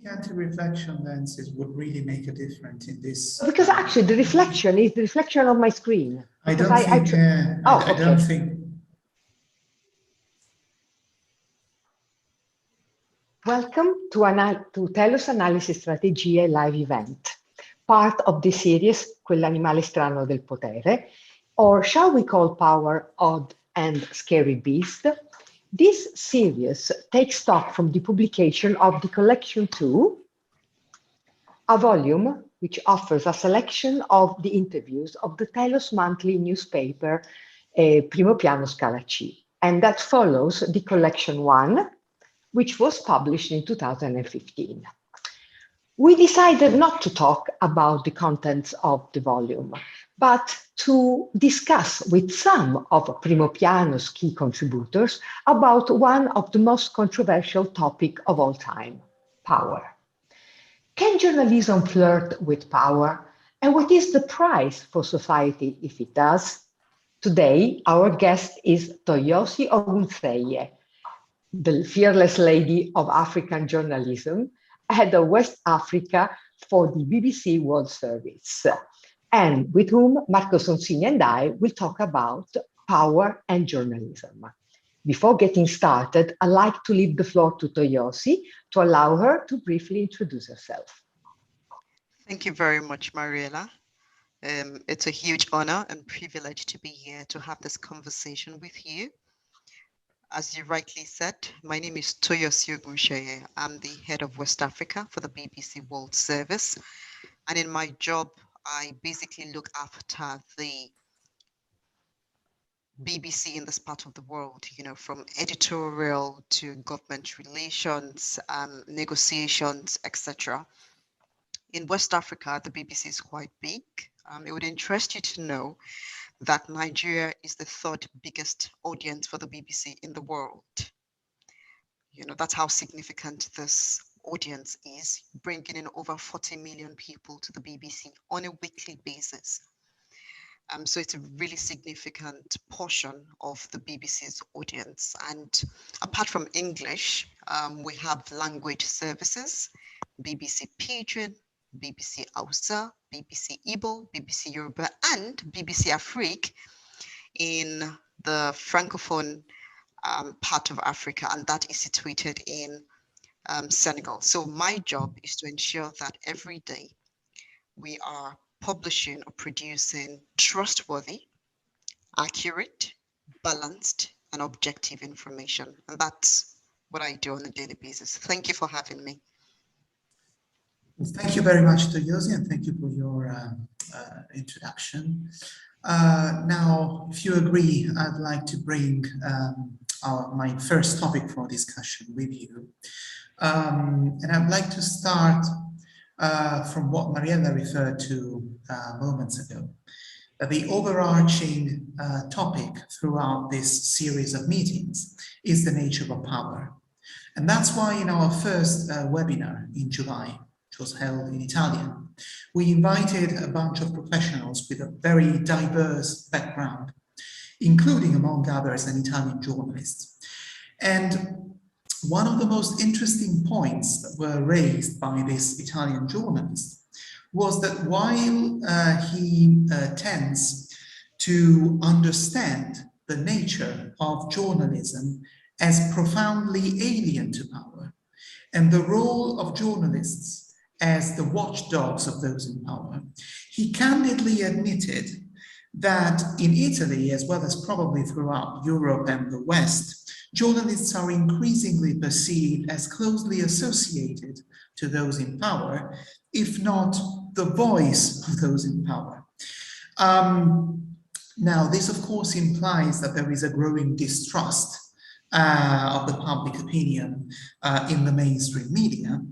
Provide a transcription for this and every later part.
anti-reflection lenses would really make a difference in this? Because actually the reflection is the reflection of my screen. I don't think. I don't think. Welcome to Telos Analisi Strategie live event, part of the series Quell'animale strano del potere, or shall we call power odd and scary beast. This series takes stock from the publication of the Collection 2, a volume which offers a selection of the interviews of the Telos monthly newspaper Primo Piano Scala C, and that follows the Collection 1, which was published in 2015. We decided not to talk about the contents of the volume, but to discuss with some of Primo Piano's key contributors about one of the most controversial topics of all time, power. Can journalism flirt with power? And what is the price for society if it does? Today, our guest is Toyosi Ogunseye, the fearless lady of African journalism, head of West Africa for the BBC World Service, and with whom Marco Sonsini and I will talk about power and journalism. Before getting started, I'd like to leave the floor to Toyosi to allow her to briefly introduce herself. Thank you very much, Mariella. It's a huge honor and privilege to be here to have this conversation with you. As you rightly said, my name is Toyosi Ogunseye. I'm the head of West Africa for the BBC World Service. And in my job, I basically look after the BBC in this part of the world, you know, from editorial to government relations, negotiations, etc. In West Africa, the BBC is quite big. It would interest you to know that Nigeria is the third biggest audience for the BBC in the world. You know, that's how significant this audience is, bringing in over 40 million people to the BBC on a weekly basis. So it's a really significant portion of the BBC's audience. And apart from English, we have language services, BBC Pidgin, BBC Hausa, BBC Igbo, BBC Yoruba, and BBC Afrique in the Francophone part of Africa, and that is situated in Senegal. So my job is to ensure that every day we are publishing or producing trustworthy, accurate, balanced, and objective information. And that's what I do on a daily basis. Thank you for having me. Thank you very much, Toyosi, and thank you for your introduction. Now, if you agree, I'd like to bring my first topic for discussion with you. And I'd like to start from what Mariella referred to moments ago. The overarching topic throughout this series of meetings is the nature of power. And that's why in our first webinar in July, was held in Italian, we invited a bunch of professionals with a very diverse background, including, among others, an Italian journalist. And one of the most interesting points that were raised by this Italian journalist was that while he tends to understand the nature of journalism as profoundly alien to power, and the role of journalists as the watchdogs of those in power, he candidly admitted that in Italy, as well as probably throughout Europe and the West, journalists are increasingly perceived as closely associated to those in power, if not the voice of those in power. Now, this of course implies that there is a growing distrust of the public opinion in the mainstream media.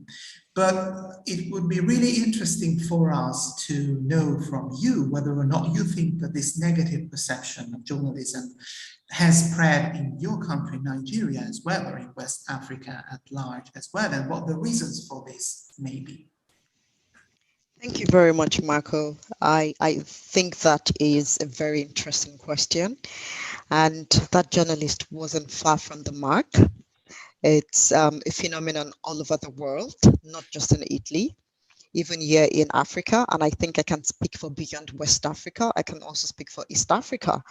But it would be really interesting for us to know from you whether or not you think that this negative perception of journalism has spread in your country, Nigeria, as well, or in West Africa at large as well, and what the reasons for this may be. Thank you very much, Marco. I think that is a very interesting question, and that journalist wasn't far from the mark. It's a phenomenon all over the world, not just in Italy, even here in Africa. And I think I can speak for beyond West Africa. I can also speak for East Africa.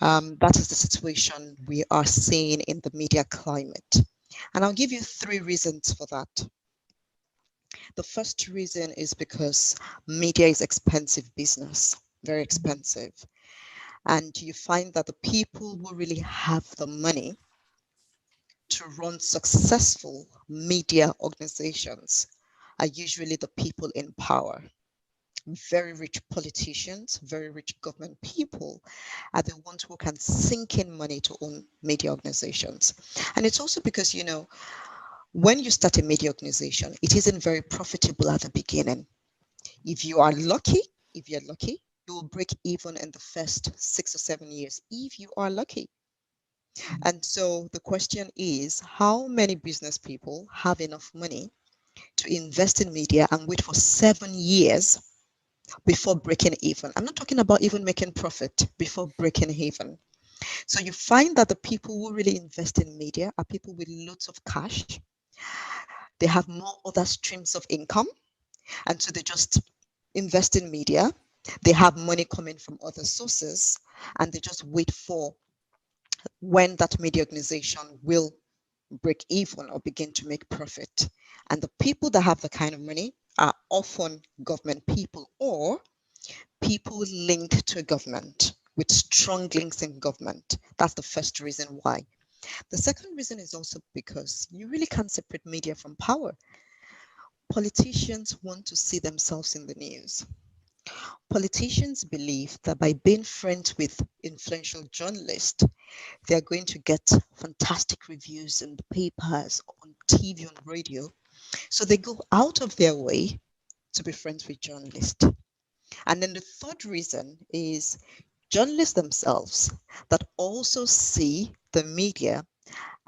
That is the situation we are seeing in the media climate. And I'll give you 3 reasons for that. The first reason is because media is expensive business, very expensive. And you find that the people who really have the money to run successful media organizations are usually the people in power. Very rich politicians, very rich government people are the ones who can sink in money to own media organizations. And it's also because, you know, when you start a media organization, it isn't very profitable at the beginning. If you're lucky, you will break even in the first 6 or 7 years, if you are lucky. And so the question is, how many business people have enough money to invest in media and wait for 7 years before breaking even? I'm not talking about even making profit, before breaking even. So you find that the people who really invest in media are people with lots of cash. They have more other streams of income. And so they just invest in media. They have money coming from other sources, and they just wait for when that media organization will break even or begin to make profit. And the people that have the kind of money are often government people or people linked to government with strong links in government. That's the first reason why. The second reason is also because you really can't separate media from power. Politicians want to see themselves in the news. Politicians believe that by being friends with influential journalists, they are going to get fantastic reviews in the papers, on TV, on radio. So they go out of their way to be friends with journalists. And then the third reason is journalists themselves that also see the media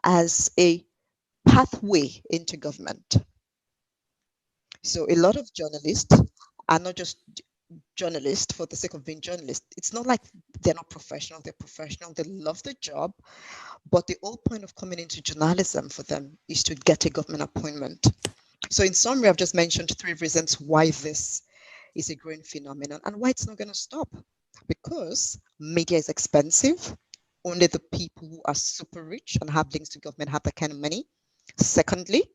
as a pathway into government. So a lot of journalists are not just journalists for the sake of being journalists. It's not like they're not professional, they're professional, they love the job, but the whole point of coming into journalism for them is to get a government appointment. So in summary, I've just mentioned 3 reasons why this is a growing phenomenon and why it's not going to stop. Because media is expensive. Only the people who are super rich and have links to government have that kind of money. Secondly,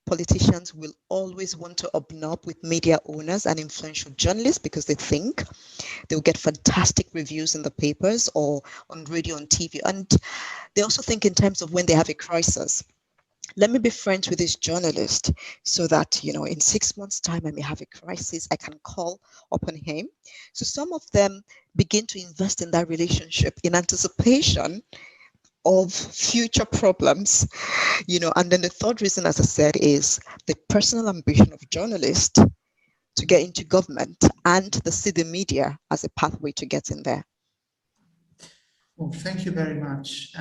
politicians will always want to obnob with media owners and influential journalists because they think they'll get fantastic reviews in the papers or on radio and TV. And they also think in terms of when they have a crisis. Let me be friends with this journalist so that, you know, in 6 months' time, I may have a crisis, I can call upon him. So some of them begin to invest in that relationship in anticipation of future problems, you know. And then the third reason, as I said, is the personal ambition of journalists to get into government, and they see the media as a pathway to get in there. Well, thank you very much.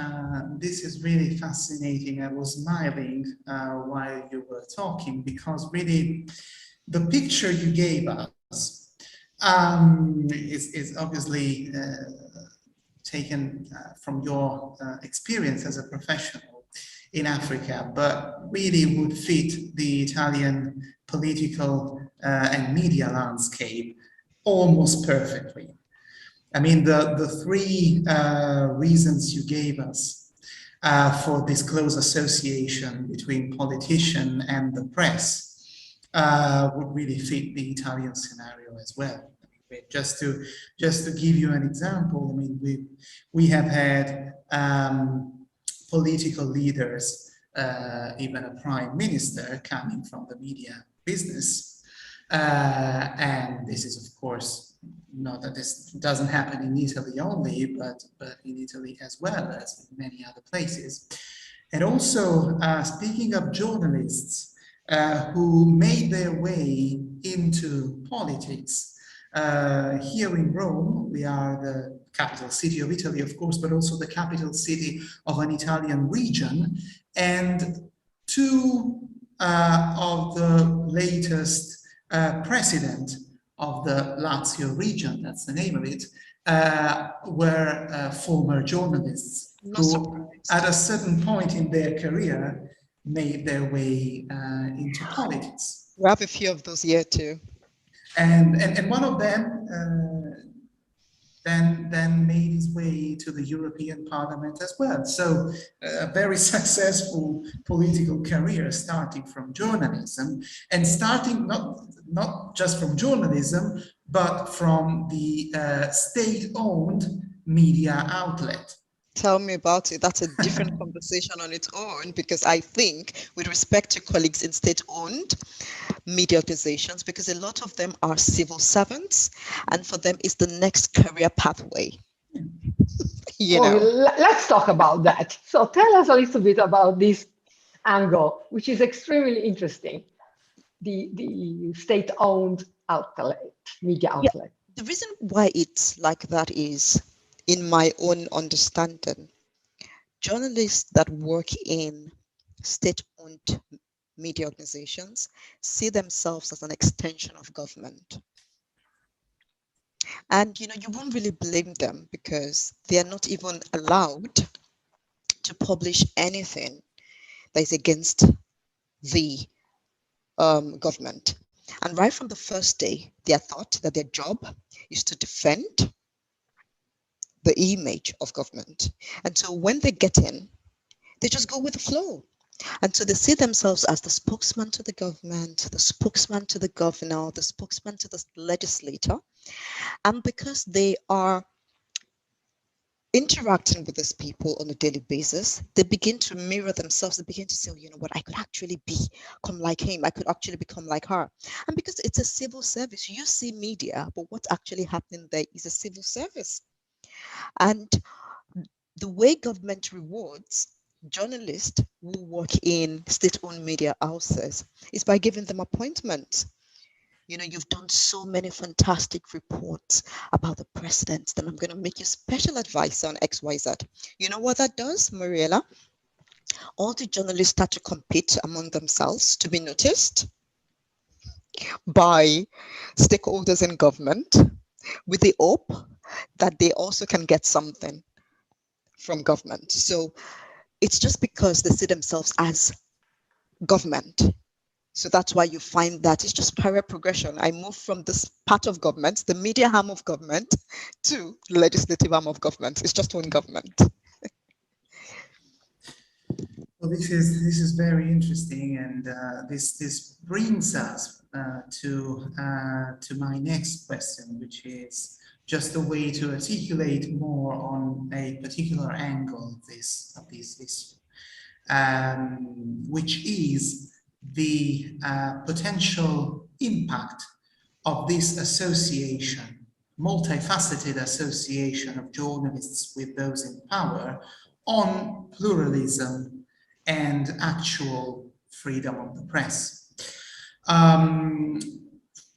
This is really fascinating. I was smiling while you were talking because really the picture you gave us is obviously taken from your experience as a professional in Africa, but really would fit the Italian political and media landscape almost perfectly. I mean, the 3 reasons you gave us for this close association between politician and the press would really fit the Italian scenario as well. I mean, just to give you an example, I mean, we have had political leaders, even a prime minister, coming from the media business, and this is, of course, not that this doesn't happen in Italy only, but in Italy as well as in many other places. And also, speaking of journalists who made their way into politics, here in Rome, we are the capital city of Italy, of course, but also the capital city of an Italian region. And 2 of the latest president of the Lazio region, that's the name of it, were former journalists who, at a certain point in their career, made their way into politics. We have a few of those here too. And one of them then made his way to the European Parliament as well. So a very successful political career starting from journalism, and starting not just from journalism, but from the state-owned media outlet. Tell me about it. That's a different conversation on its own, because I think, with respect to colleagues in state-owned media organizations, because a lot of them are civil servants, and for them it's the next career pathway. Let's talk about that. So tell us a little bit about this angle, which is extremely interesting. The state-owned outlet, media outlet. The reason why it's like that is, in my own understanding, journalists that work in state-owned media organizations see themselves as an extension of government. And you won't really blame them, because they are not even allowed to publish anything that is against the government. And right from the first day, they are taught that their job is to defend the image of government. And so when they get in, they just go with the flow. And so they see themselves as the spokesman to the government, the spokesman to the governor, the spokesman to the legislator. And because they are interacting with these people on a daily basis, they begin to mirror themselves. They begin to say, oh, you know what, I could actually become like him. I could actually become like her. And because it's a civil service, you see media, but what's actually happening there is a civil service. And the way government rewards journalists who work in state-owned media houses is by giving them appointments. You've done so many fantastic reports about the president, then I'm going to make you special advisor on XYZ. You know what that does, Mariella? All the journalists start to compete among themselves to be noticed by stakeholders in government, with the hope that they also can get something from government. So it's just because they see themselves as government. So that's why you find that it's just career progression. I moved from this part of government, the media arm of government, to the legislative arm of government. It's just one government. Well, this is very interesting, and this brings us to my next question, which is just a way to articulate more on a particular angle of this issue, which is the potential impact of this association, multifaceted association of journalists with those in power, on pluralism and actual freedom of the press.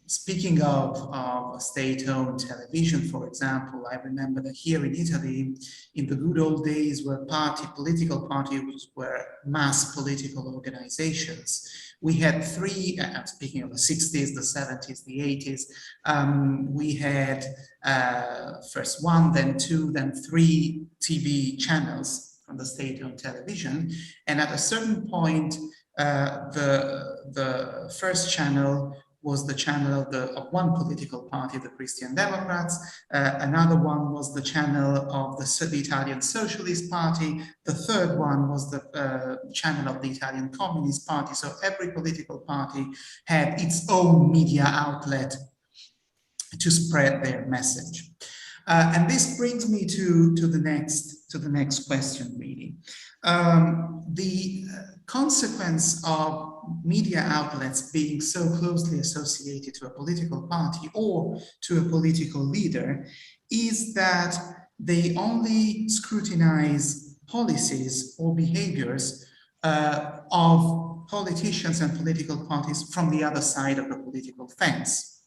Speaking of state-owned television, for example, I remember that here in Italy, in the good old days where political parties were mass political organizations, we had three, speaking of the 60s, the 70s, the 80s, we had first one, then two, then three TV channels from the state-owned television. And at a certain point, the first channel was the channel of one political party, the Christian Democrats. Another one was the channel of the Italian Socialist Party. The third one was the channel of the Italian Communist Party. So every political party had its own media outlet to spread their message. And this brings me to the next question, really. The consequence of media outlets being so closely associated to a political party or to a political leader is that they only scrutinize policies or behaviors of politicians and political parties from the other side of the political fence.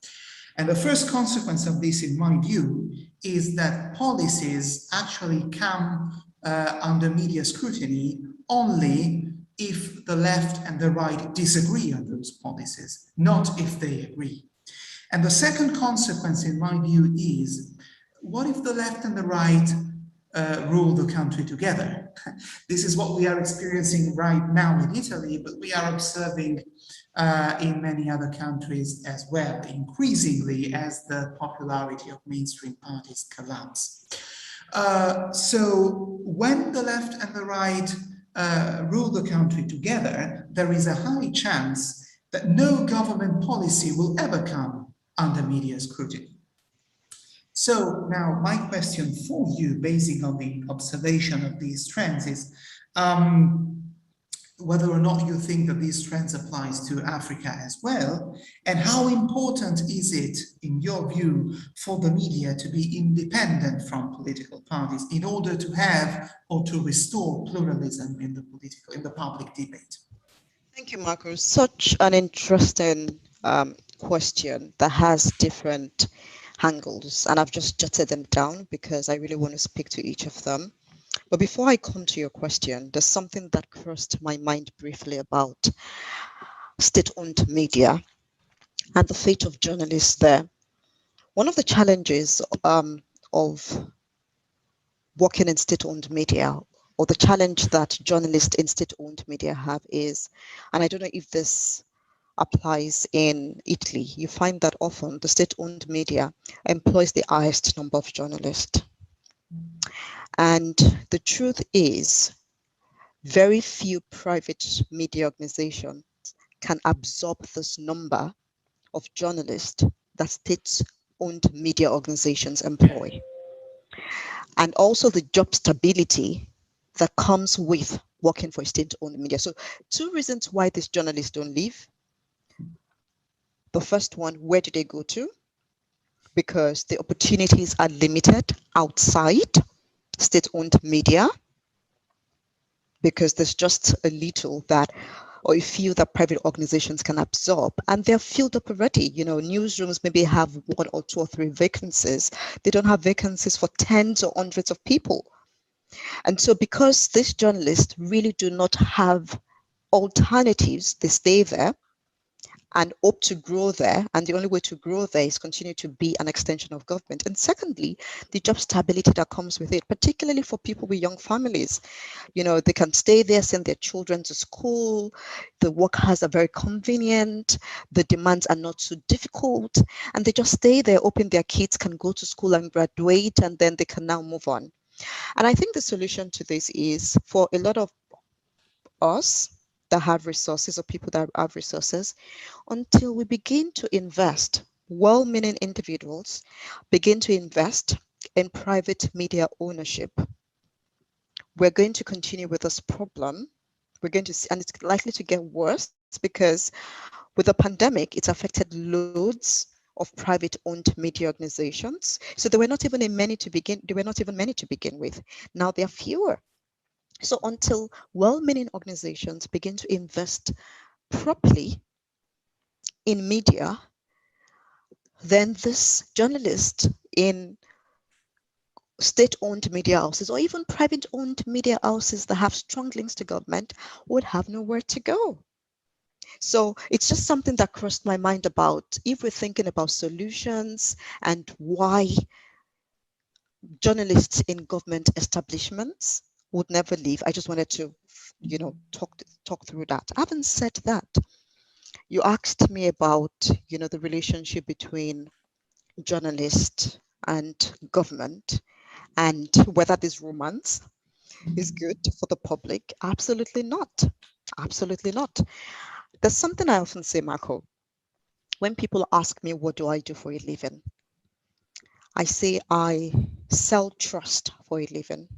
And the first consequence of this, in my view, is that policies actually come under media scrutiny only if the left and the right disagree on those policies, not if they agree. And the second consequence, in my view, is what if the left and the right rule the country together? This is what we are experiencing right now in Italy, but we are observing in many other countries as well, increasingly as the popularity of mainstream parties collapse. So when the left and the right rule the country together, there is a high chance that no government policy will ever come under media scrutiny. So now my question for you, basing on the observation of these trends, is whether or not you think that these trends applies to Africa as well, and how important is it, in your view, for the media to be independent from political parties in order to have or to restore pluralism in the public debate? Thank you, Marco. Such an interesting question that has different angles, and I've just jotted them down because I really want to speak to each of them. But before I come to your question, there's something that crossed my mind briefly about state-owned media and the fate of journalists there. One of the challenges of working in state-owned media, or the challenge that journalists in state-owned media have is, and I don't know if this applies in Italy, you find that often the state-owned media employs the highest number of journalists. And the truth is, very few private media organizations can absorb this number of journalists that state-owned media organizations employ. And also the job stability that comes with working for state-owned media. So two reasons why these journalists don't leave. The first one, where do they go to? Because the opportunities are limited outside state-owned media, because there's just a little that, or a few that private organizations can absorb, and they're filled up already. You know, newsrooms maybe have 1 or 2 or 3 vacancies. They don't have vacancies for tens or hundreds of people. And so because these journalists really do not have alternatives, they stay there and hope to grow there. And the only way to grow there is continue to be an extension of government. And secondly, the job stability that comes with it, particularly for people with young families. You know, they can stay there, send their children to school. The workers are very convenient. The demands are not so difficult. And they just stay there, hoping their kids can go to school and graduate, and then they can now move on. And I think the solution to this is for a lot of us that have resources, or people that have resources, until we begin to invest, well-meaning individuals begin to invest in private media ownership, we're going to continue with this problem. We're going to see, and it's likely to get worse, because with the pandemic, it's affected loads of private owned media organizations. So there were not even many to begin with. Now there are fewer. So until well-meaning organizations begin to invest properly in media, then this journalist in state-owned media houses, or even private-owned media houses that have strong links to government, would have nowhere to go. So it's just something that crossed my mind about if we're thinking about solutions and why journalists in government establishments would never leave. I just wanted to, you know, talk through that. Having said that, you asked me about, you know, the relationship between journalists and government, and whether this romance is good for the public. Absolutely not. Absolutely not. There's something I often say, Marco. When people ask me, what do I do for a living? I say I sell trust for a living.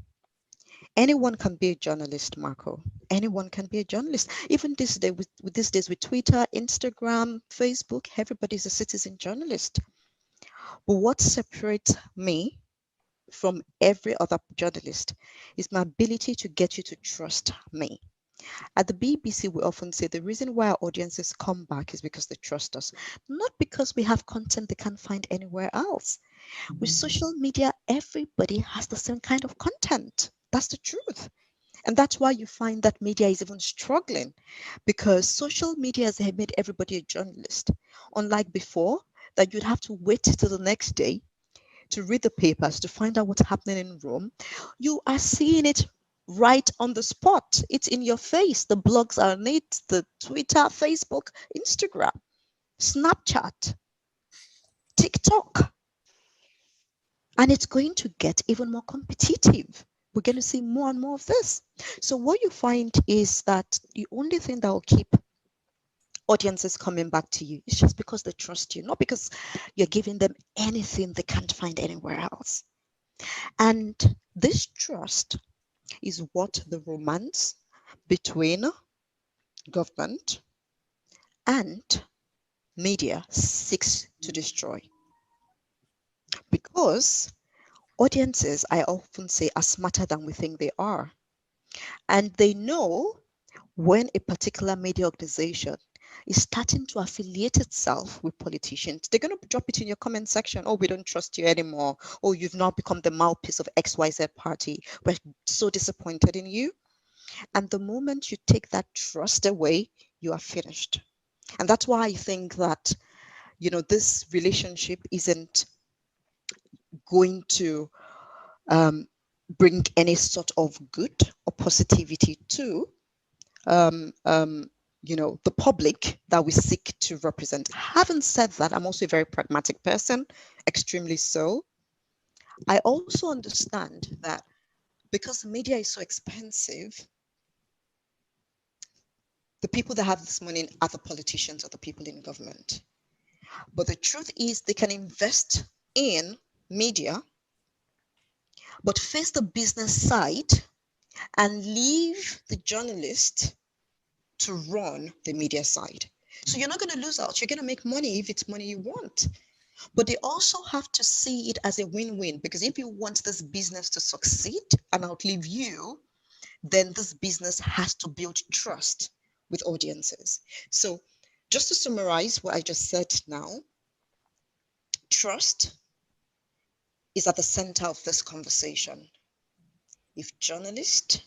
Anyone can be a journalist, Marco. Anyone can be a journalist. Even these days with Twitter, Instagram, Facebook, everybody's a citizen journalist. But what separates me from every other journalist is my ability to get you to trust me. At the BBC, we often say the reason why our audiences come back is because they trust us, not because we have content they can't find anywhere else. With social media, everybody has the same kind of content. That's the truth. And that's why you find that media is even struggling, because social media has made everybody a journalist. Unlike before, that you'd have to wait till the next day to read the papers to find out what's happening in Rome. You are seeing it right on the spot. It's in your face. The blogs are on it, the Twitter, Facebook, Instagram, Snapchat, TikTok. And it's going to get even more competitive. We're going to see more and more of this. So what you find is that the only thing that will keep audiences coming back to you is just because they trust you, not because you're giving them anything they can't find anywhere else. And this trust is what the romance between government and media seeks to destroy. Because audiences, I often say, are smarter than we think they are. And they know when a particular media organization is starting to affiliate itself with politicians. They're going to drop it in your comment section. Oh, we don't trust you anymore. Oh, you've now become the mouthpiece of XYZ party. We're so disappointed in you. And the moment you take that trust away, you are finished. And that's why I think that, this relationship isn't going to bring any sort of good or positivity to the public that we seek to represent. Having said that, I'm also a very pragmatic person, extremely so. I also understand that because media is so expensive, the people that have this money are the politicians or the people in government. But the truth is they can invest in media, but face the business side and leave the journalist to run the media side. So you're not going to lose out. You're going to make money if it's money you want. But they also have to see it as a win-win, because if you want this business to succeed and outlive you, then this business has to build trust with audiences. So just to summarize what I just said now, trust is at the center of this conversation. If journalists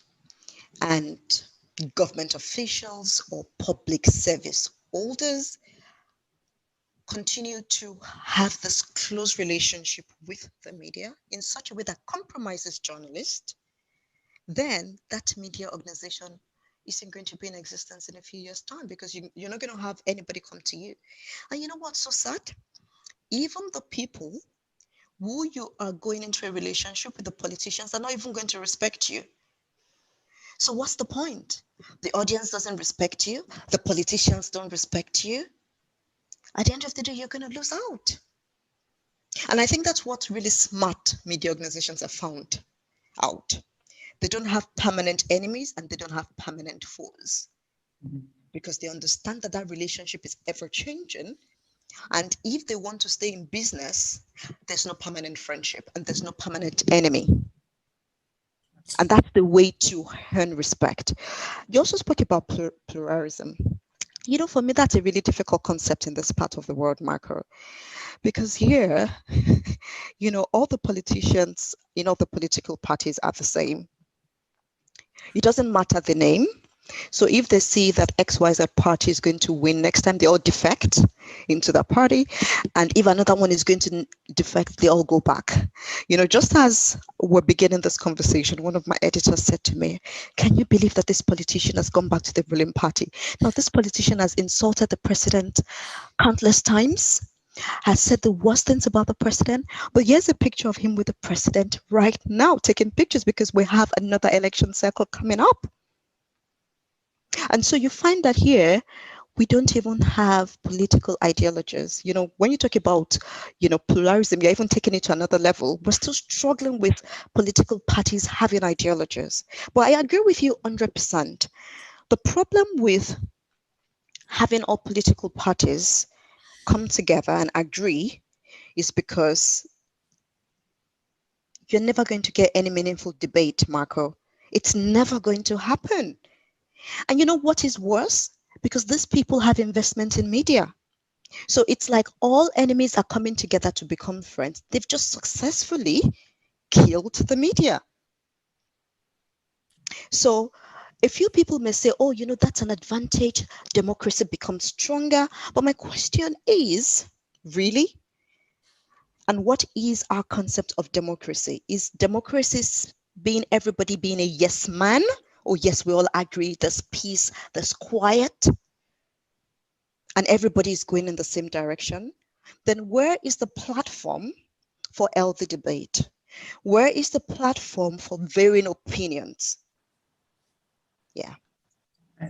and government officials or public service holders continue to have this close relationship with the media in such a way that compromises journalists, then that media organization isn't going to be in existence in a few years' time, because you're not going to have anybody come to you. And you know what's so sad? Even the people who you are going into a relationship with, the politicians, are not even going to respect you. So what's the point? The audience doesn't respect you. The politicians don't respect you. At the end of the day, you're going to lose out. And I think that's what really smart media organizations have found out. They don't have permanent enemies and they don't have permanent foes, because they understand that that relationship is ever changing. And if they want to stay in business, there's no permanent friendship and there's no permanent enemy. And that's the way to earn respect. You also spoke about pluralism. For me, that's a really difficult concept in this part of the world, Marco, because here, all the politicians in all the political parties are the same. It doesn't matter the name. So if they see that XYZ party is going to win next time, they all defect into that party. And if another one is going to defect, they all go back. Just as we're beginning this conversation, one of my editors said to me, can you believe that this politician has gone back to the ruling party? Now, this politician has insulted the president countless times, has said the worst things about the president, but here's a picture of him with the president right now, taking pictures because we have another election cycle coming up. And so you find that here, we don't even have political ideologies. When you talk about, pluralism, you're even taking it to another level. We're still struggling with political parties having ideologies. But I agree with you 100%. The problem with having all political parties come together and agree is because you're never going to get any meaningful debate, Marco. It's never going to happen. And you know what is worse? Because these people have investment in media. So it's like all enemies are coming together to become friends. They've just successfully killed the media. So a few people may say, oh, that's an advantage. Democracy becomes stronger. But my question is, Really? And what is our concept of democracy? Is democracy being everybody being a yes man? Or yes, we all agree there's peace, there's quiet, and everybody is going in the same direction? Then where is the platform for healthy debate? Where is the platform for varying opinions? Yeah.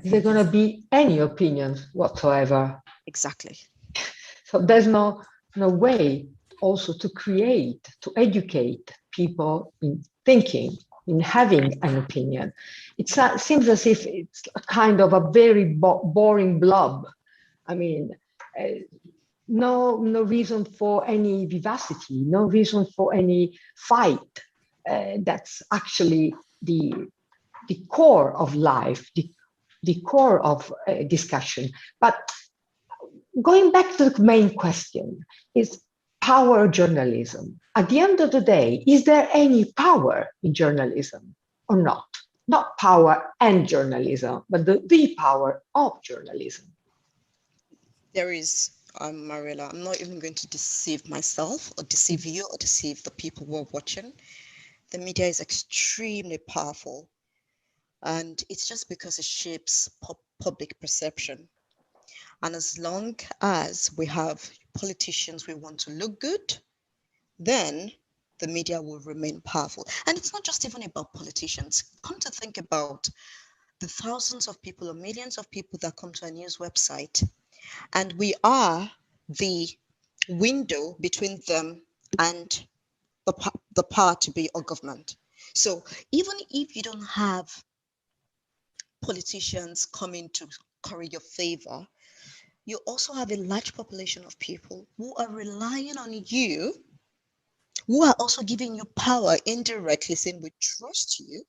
Is there going to be any opinions whatsoever? Exactly. So there's no way also to create, to educate people in thinking, in having an opinion. It seems as if it's a kind of a very boring blob. I mean, no reason for any vivacity, no reason for any fight. That's actually the core of life, the core of discussion. But going back to the main question, is power journalism? At the end of the day, is there any power in journalism or not? Not power and journalism, but the power of journalism. There is, Mariella, I'm not even going to deceive myself or deceive you or deceive the people who are watching. The media is extremely powerful, and it's just because it shapes public perception. And as long as we have politicians who want to look good, then the media will remain powerful. And it's not just even about politicians. Come to think about the thousands of people or millions of people that come to a news website, and we are the window between them and the power to be a government. So even if you don't have politicians coming to curry your favor, you also have a large population of people who are relying on you, who are also giving you power indirectly, saying we trust you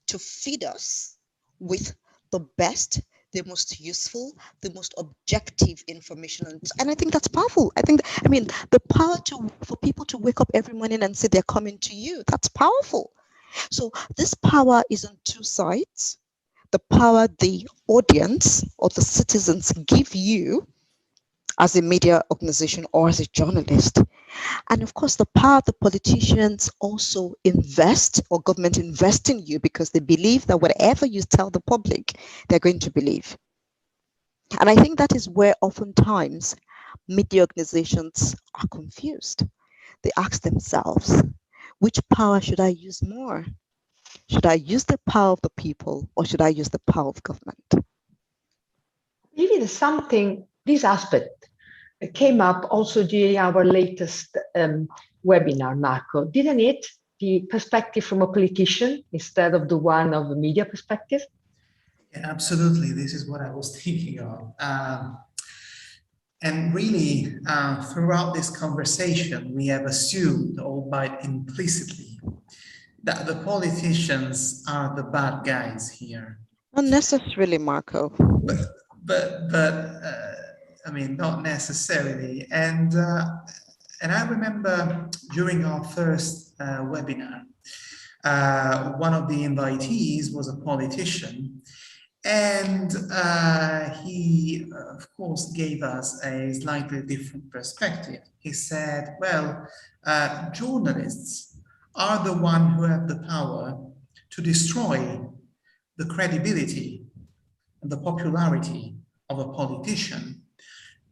to feed us with the best, the most useful, the most objective information. And I think that's powerful. I mean, the power for people to wake up every morning and say they're coming to you, that's powerful. So this power is on two sides. The power the audience or the citizens give you as a media organization or as a journalist. And of course, the power the politicians also invest, or government invest in you, because they believe that whatever you tell the public, they're going to believe. And I think that is where oftentimes media organizations are confused. They ask themselves, which power should I use more? Should I use the power of the people, or should I use the power of government? Really, there's something, this aspect came up also during our latest webinar, Marco, didn't it? The perspective from a politician instead of the one of the media perspective? Yeah, absolutely. This is what I was thinking of. And really, throughout this conversation, we have assumed, albeit implicitly, that the politicians are the bad guys here. Not necessarily, Marco. But I mean, not necessarily. And I remember during our first webinar, one of the invitees was a politician, and he, of course, gave us a slightly different perspective. He said, well, journalists are the ones who have the power to destroy the credibility and the popularity of a politician.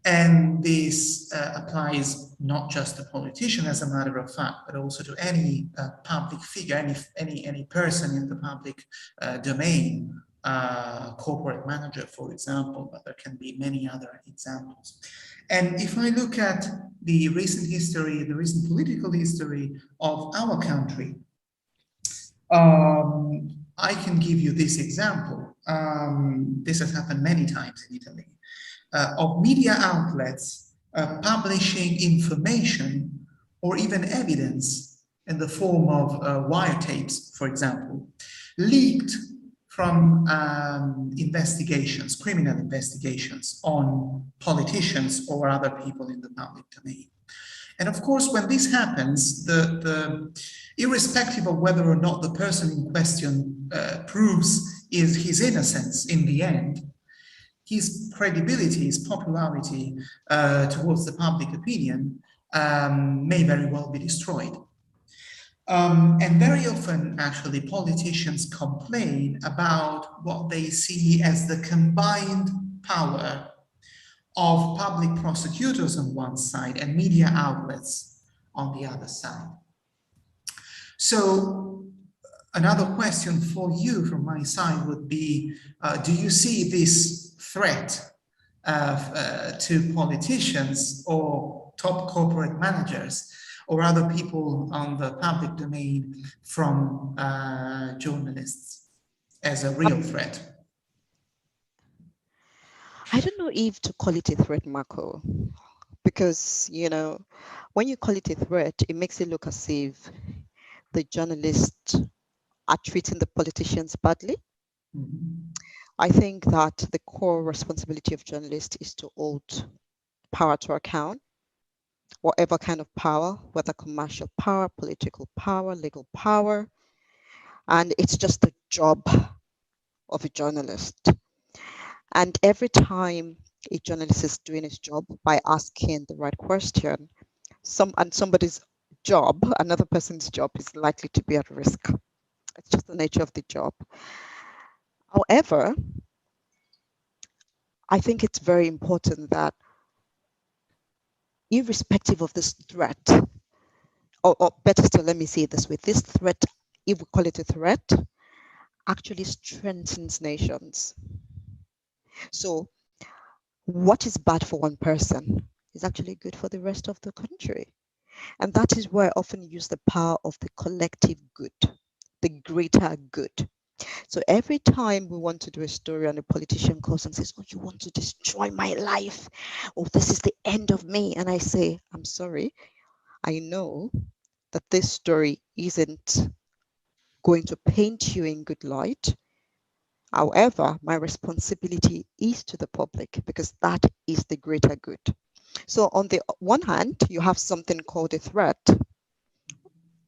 And this applies not just to politician, as a matter of fact, but also to any public figure, any person in the public domain, corporate manager, for example, but there can be many other examples. And if I look at the recent history, the recent political history of our country, I can give you this example. This has happened many times in Italy, of media outlets publishing information or even evidence in the form of wiretapes, for example, leaked from investigations, criminal investigations on politicians or other people in the public domain. And of course, when this happens, irrespective of whether or not the person in question proves his innocence in the end, his credibility, his popularity towards the public opinion may very well be destroyed. And very often, actually, politicians complain about what they see as the combined power of public prosecutors on one side and media outlets on the other side. So another question for you from my side would be, do you see this threat to politicians or top corporate managers or other people on the public domain from journalists as a real threat? I don't know if to call it a threat, Marco, because, you know, when you call it a threat, it makes it look as if the journalists are treating the politicians badly. Mm-hmm. I think that the core responsibility of journalists is to hold power to account, whatever kind of power, whether commercial power, political power, legal power, and it's just the job of a journalist. And every time a journalist is doing his job by asking the right question, somebody's job, another person's job, is likely to be at risk. It's just the nature of the job. However, I think it's very important that irrespective of this threat, or better still, let me say it this way, this threat, if we call it a threat, actually strengthens nations. So what is bad for one person is actually good for the rest of the country. And that is why I often use the power of the collective good, the greater good. So every time we want to do a story and a politician calls and says, oh, you want to destroy my life, or this is the end of me. And I say, I'm sorry, I know that this story isn't going to paint you in good light. However, my responsibility is to the public because that is the greater good. So on the one hand, you have something called a threat.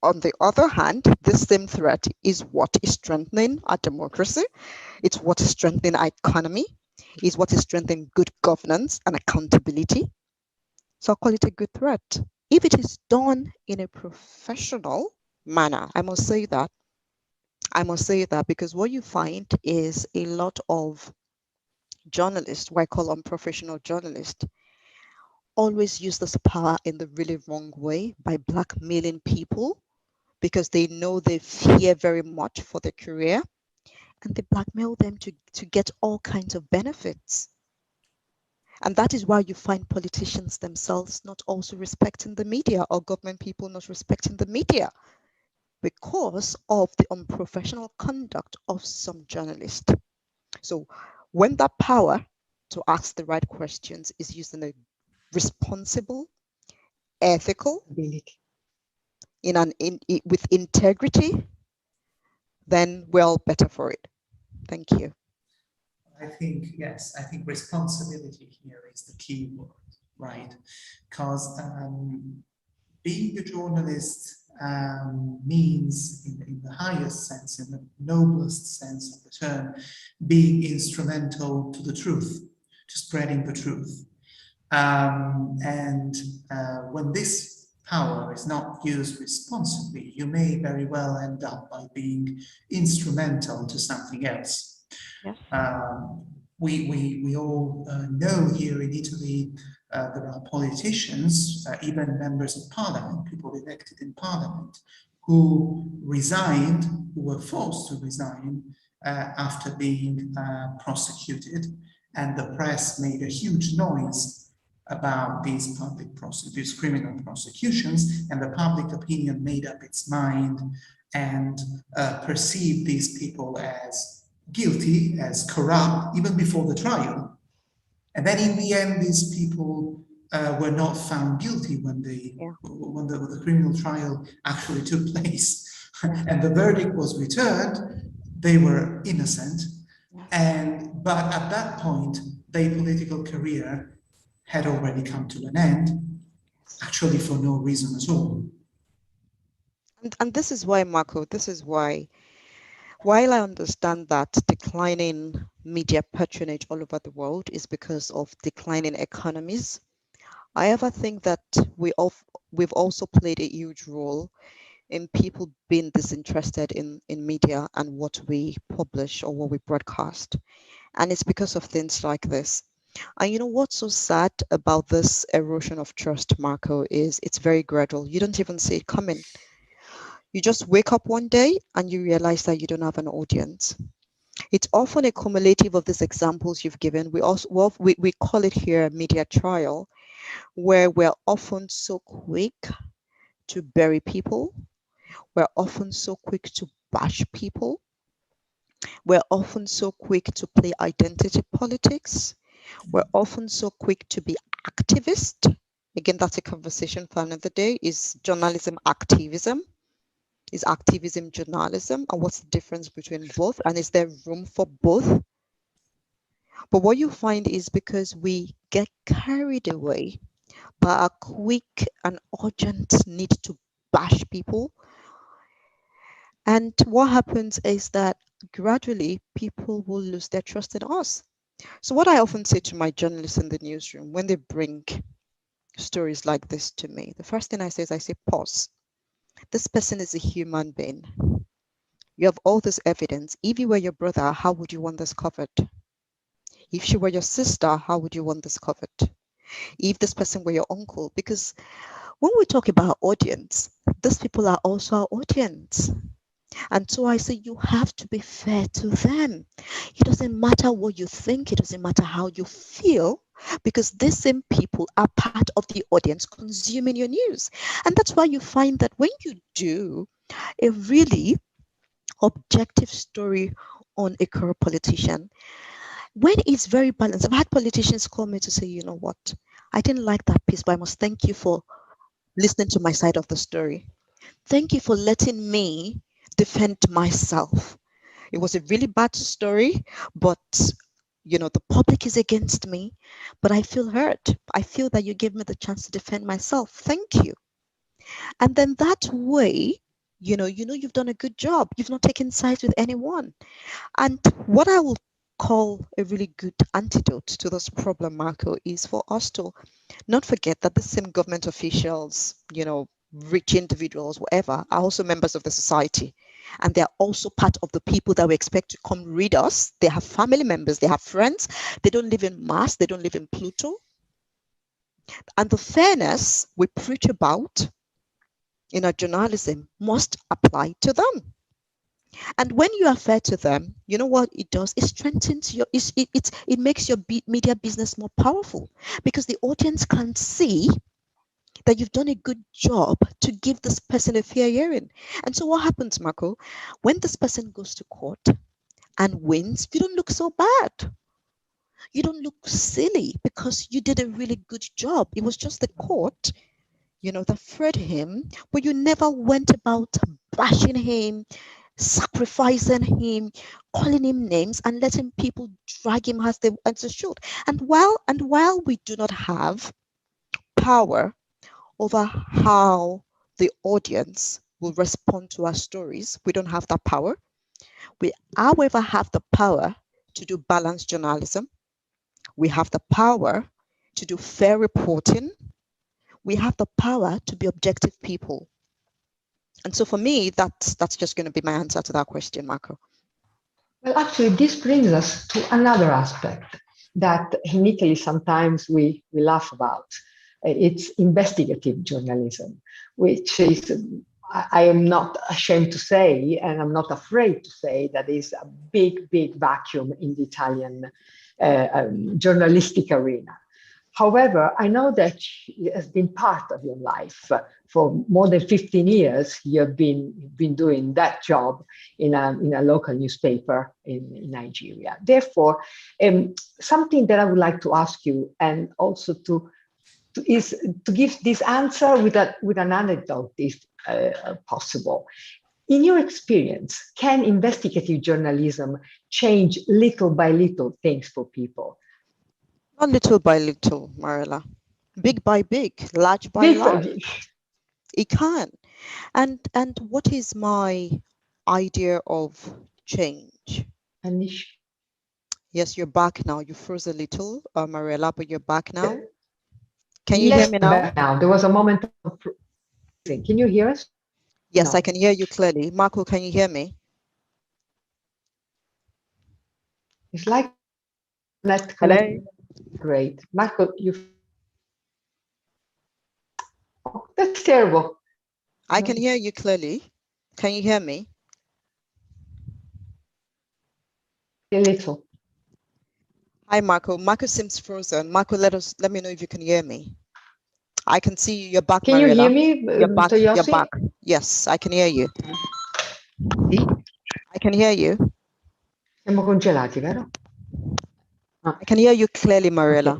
On the other hand, this same threat is what is strengthening our democracy. It's what is strengthening our economy. It's what is strengthening good governance and accountability. So I'll call it a good threat. If it is done in a professional manner, I must say that because what you find is a lot of journalists, what I call unprofessional journalists, always use this power in the really wrong way by blackmailing people because they know they fear very much for their career, and they blackmail them to get all kinds of benefits. And that is why you find politicians themselves not also respecting the media, or government people not respecting the media, because of the unprofessional conduct of some journalists. So when that power to ask the right questions is used in a responsible, ethical, with integrity, then we're all better for it. Thank you. I think, yes, I think responsibility here is the key word, right? Because being a journalist means, in the highest sense, in the noblest sense of the term, being instrumental to the truth, to spreading the truth. When this power is not used responsibly, you may very well end up by being instrumental to something else. Yes. We all know here in Italy there are politicians, even members of parliament, people elected in parliament, who resigned, who were forced to resign after being prosecuted, and the press made a huge noise about these criminal prosecutions, and the public opinion made up its mind and perceived these people as guilty, as corrupt, even before the trial. And then in the end, these people were not found guilty when the criminal trial actually took place. And the verdict was returned. They were innocent. But at that point, their political career had already come to an end, actually for no reason at all. And this is why, Marco, this is why While I understand that declining media patronage all over the world is because of declining economies, I ever think that we've also played a huge role in people being disinterested in media and what we publish or what we broadcast. And it's because of things like this. And you know what's so sad about this erosion of trust, Marco, is it's very gradual. You don't even see it coming. You just wake up one day and you realize that you don't have an audience. It's often a cumulative of these examples you've given. We call it here a media trial, where we're often so quick to bury people. We're often so quick to bash people. We're often so quick to play identity politics. We're often so quick to be activist. Again, that's a conversation for another day. Is journalism activism? Is activism journalism? And what's the difference between both? And is there room for both? But what you find is because we get carried away by a quick and urgent need to bash people. And what happens is that gradually people will lose their trust in us. So what I often say to my journalists in the newsroom when they bring stories like this to me, the first thing I say is I say, pause. This person is a human being. You have all this evidence. If you were your brother, how would you want this covered? If she were your sister, how would you want this covered? If this person were your uncle? Because when we talk about audience, these people are also our audience. And so I say you have to be fair to them. It doesn't matter what you think. It doesn't matter how you feel, because these same people are part of the audience consuming your news. And that's why you find that when you do a really objective story on a corrupt politician, when it's very balanced, I've had politicians call me to say, you know what, I didn't like that piece, but I must thank you for listening to my side of the story. Thank you for letting me defend myself. It was a really bad story, but the public is against me, but I feel hurt. I feel that you gave me the chance to defend myself. Thank you. And then that way, you've done a good job. You've not taken sides with anyone. And what I will call a really good antidote to this problem, Marco, is for us to not forget that the same government officials, rich individuals, whatever, are also members of the society. And they're also part of the people that we expect to come read us. They have family members, they have friends. They don't live in Mars, they don't live in Pluto. And the fairness we preach about in our journalism must apply to them. And when you are fair to them, you know what it does? It strengthens it makes your media business more powerful, because the audience can see that you've done a good job to give this person a fair hearing. And so what happens, Marco? When this person goes to court and wins, you don't look so bad. You don't look silly, because you did a really good job. It was just the court, that freed him, but you never went about bashing him, sacrificing him, calling him names, and letting people drag him as they should. And while we do not have power over how the audience will respond to our stories, we don't have that power. We, however, have the power to do balanced journalism. We have the power to do fair reporting. We have the power to be objective people. And so for me, that's just going to be my answer to that question, Marco. Well, actually, this brings us to another aspect that in Italy sometimes we laugh about. It's investigative journalism, which is, I am not ashamed to say, and I'm not afraid to say, that is a big, big vacuum in the Italian journalistic arena. However, I know that it has been part of your life. For more than 15 years, you've been doing that job in a local newspaper in Nigeria. Therefore, something that I would like to ask you, and also to give this answer with an anecdote, if possible. In your experience, can investigative journalism change little by little things for people? Not little by little, Mariella. Big by big, large by large. It can. And what is my idea of change. Anish, Yes, you're back now. You froze a little, Mariella, but you're back now. Can you hear yes, me now? back now. There was a moment of freezing. Can you hear us? Yes, No. I can hear you clearly. Marco, can you hear me? It's like net Hello? connection. Great. Marco, you. Oh, that's terrible. I can hear you clearly. Can you hear me? A little. Hi, Marco. Marco seems frozen. Marco, let me know if you can hear me. I can see you. You're back, Can you hear Mariella. me, You're back. You're Toyosi? back. Yes, I can hear you. Sì? I can hear you. Siamo congelati, vero? I can hear you clearly, Mariella.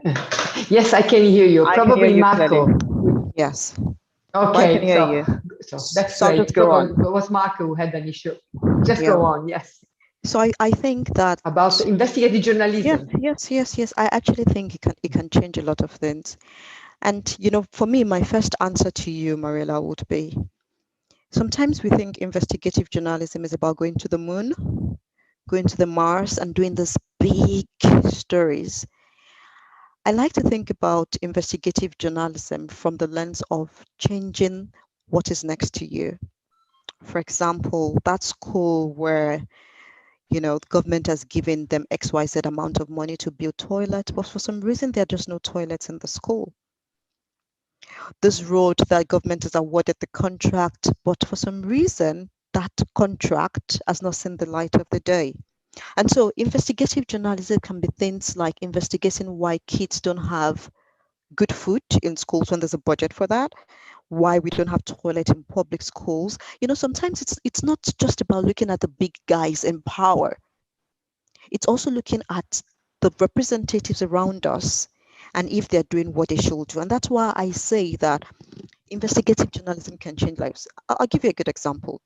Okay. Yes, I can hear you. I can hear Probably you Marco. clearly. Yes. Well, I can Okay, hear you. so that's So I'll great. just go Probably on. it was Marco who had an issue. Just Yeah. go on, yes. So I think that About investigative journalism. yes. I actually think it can change a lot of things. And you know, for me, my first answer to you, Mariella, would be sometimes we think investigative journalism is about going to the moon, going to the Mars, and doing these big stories. I like to think about investigative journalism from the lens of changing what is next to you. For example, that school where you know, government has given them XYZ amount of money to build toilets, but for some reason there are just no toilets in the school. This road that government has awarded the contract, but for some reason that contract has not seen the light of the day. And so investigative journalism can be things like investigating why kids don't have good food in schools when there's a budget for that, why we don't have toilet in public schools. You know, sometimes it's not just about looking at the big guys in power. It's also looking at the representatives around us and if they're doing what they should do. And that's why I say that investigative journalism can change lives. I'll give you a good example.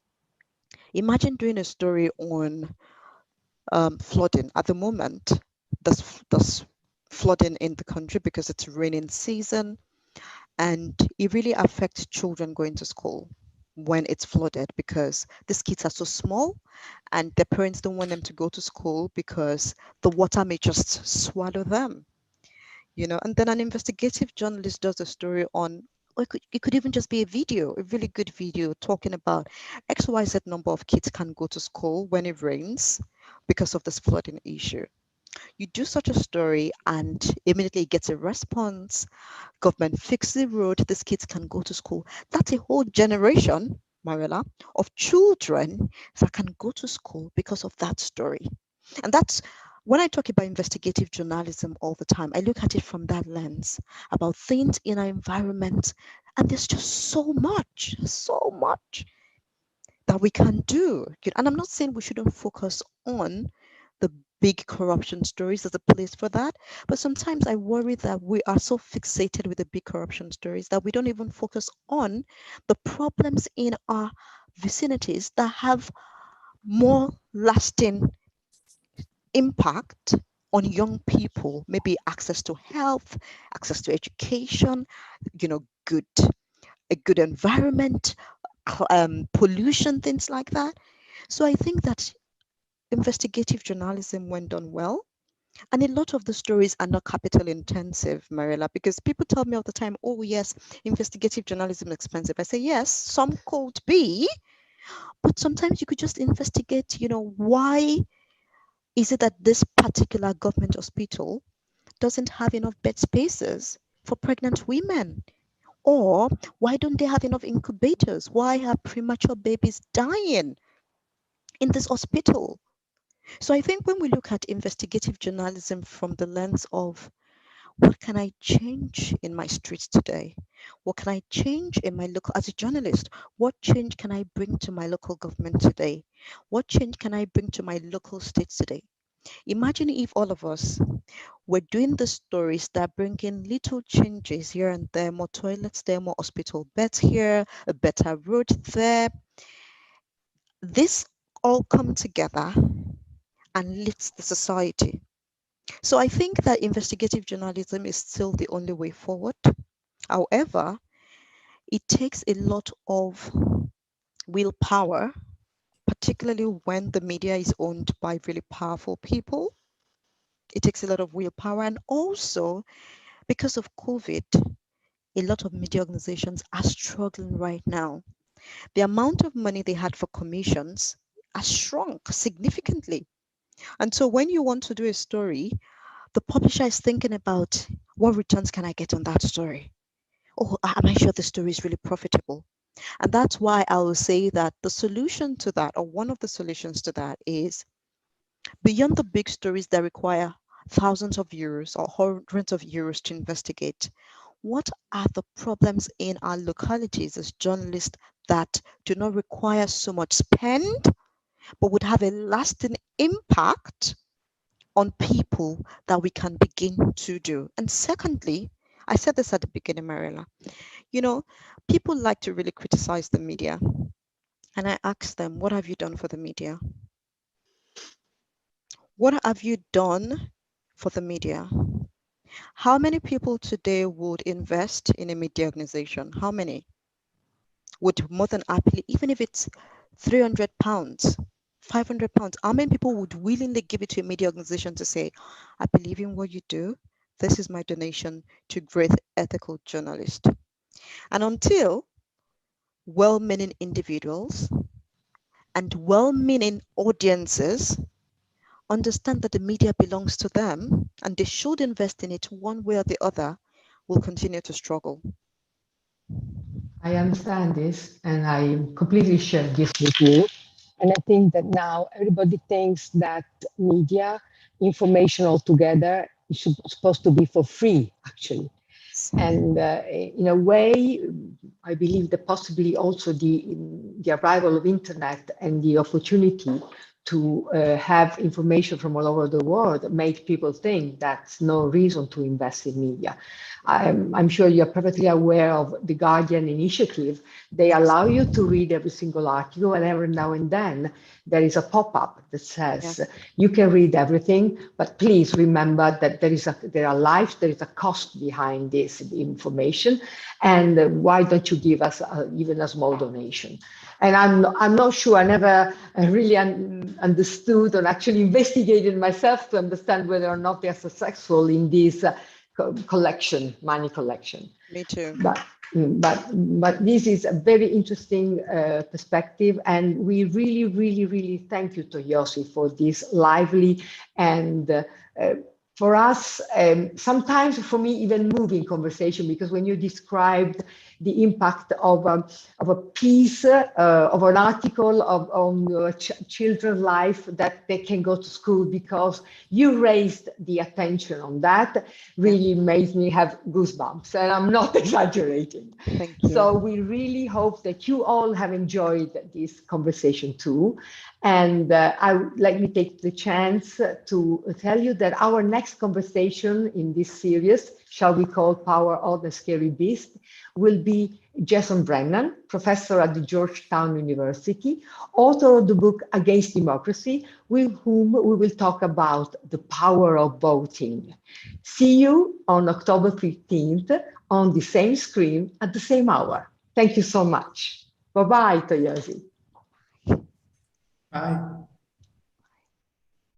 Imagine doing a story on flooding. At the moment, there's flooding in the country because it's raining season, and it really affects children going to school when it's flooded because these kids are so small and their parents don't want them to go to school because the water may just swallow them, you know. And then an investigative journalist does a story on, or it could even just be a video, a really good video talking about XYZ number of kids can go to school when it rains because of this flooding issue. You do such a story and immediately it gets a response. Government fix the road, these kids can go to school. That's a whole generation, Mariella, of children that can go to school because of that story. And that's when I talk about investigative journalism all the time, I look at it from that lens about things in our environment. And there's just so much that we can do. And I'm not saying we shouldn't focus on the big corruption stories. There's a place for that. But sometimes I worry that we are so fixated with the big corruption stories that we don't even focus on the problems in our vicinities that have more lasting impact on young people, maybe access to health, access to education, you know, a good environment, pollution, things like that. So I think that investigative journalism, when done well, and a lot of the stories are not capital intensive, Mariella, because people tell me all the time, oh yes, investigative journalism is expensive. I say, yes, some could be, but sometimes you could just investigate, you know, why is it that this particular government hospital doesn't have enough bed spaces for pregnant women? Or why don't they have enough incubators? Why are premature babies dying in this hospital? So I think when we look at investigative journalism from the lens of what can I change in my streets today? What can I change in my local, as a journalist, what change can I bring to my local government today? What change can I bring to my local states today? Imagine if all of us were doing the stories that bring in little changes here and there, more toilets there, more hospital beds here, a better road there. This all come together and lifts the society. So I think that investigative journalism is still the only way forward. However, it takes a lot of willpower, particularly when the media is owned by really powerful people. It takes a lot of willpower, and also because of COVID, a lot of media organizations are struggling right now. The amount of money they had for commissions has shrunk significantly. And so when you want to do a story, the publisher is thinking about what returns can I get on that story? Oh, am I sure the story is really profitable? And that's why I will say that the solution to that, or one of the solutions to that, is beyond the big stories that require thousands of euros or hundreds of euros to investigate, what are the problems in our localities as journalists that do not require so much spend, but would have a lasting impact on people that we can begin to do? And secondly, I said this at the beginning, Mariella, people like to really criticize the media. And I asked them, what have you done for the media? What have you done for the media? How many people today would invest in a media organization? How many would more than happily, even if it's £300, £500, how many people would willingly give it to a media organization to say, I believe in what you do. This is my donation to great ethical journalists. And until well-meaning individuals and well-meaning audiences understand that the media belongs to them and they should invest in it one way or the other, will continue to struggle. I understand this, and I completely share this with you. And I think that now everybody thinks that media, information altogether, is supposed to be for free, actually. And in a way, I believe that possibly also the arrival of internet and the opportunity to have information from all over the world made people think that's no reason to invest in media. I'm sure you're perfectly aware of the Guardian initiative. They allow you to read every single article, and every now and then there is a pop-up that says, you can read everything, but please remember that there are lives, there is a cost behind this information, and why don't you give us even a small donation? And I'm not sure, I never really understood or actually investigated myself to understand whether or not they're successful in this money collection. Me too. But this is a very interesting perspective, and we really, really, really thank you, Toyosi, for this lively and for us, sometimes for me, even moving conversation, because when you described the impact of a piece, of an article on children's life, that they can go to school because you raised the attention on that, really made me have goosebumps, and I'm not exaggerating. Thank you. So we really hope that you all have enjoyed this conversation too. And let me take the chance to tell you that our next conversation in this series, shall we call Power of the Scary Beast, will be Jason Brennan, professor at the Georgetown University, author of the book Against Democracy, with whom we will talk about the power of voting. See you on October 15th on the same screen at the same hour. Thank you so much. Bye-bye, Toyosi. Bye.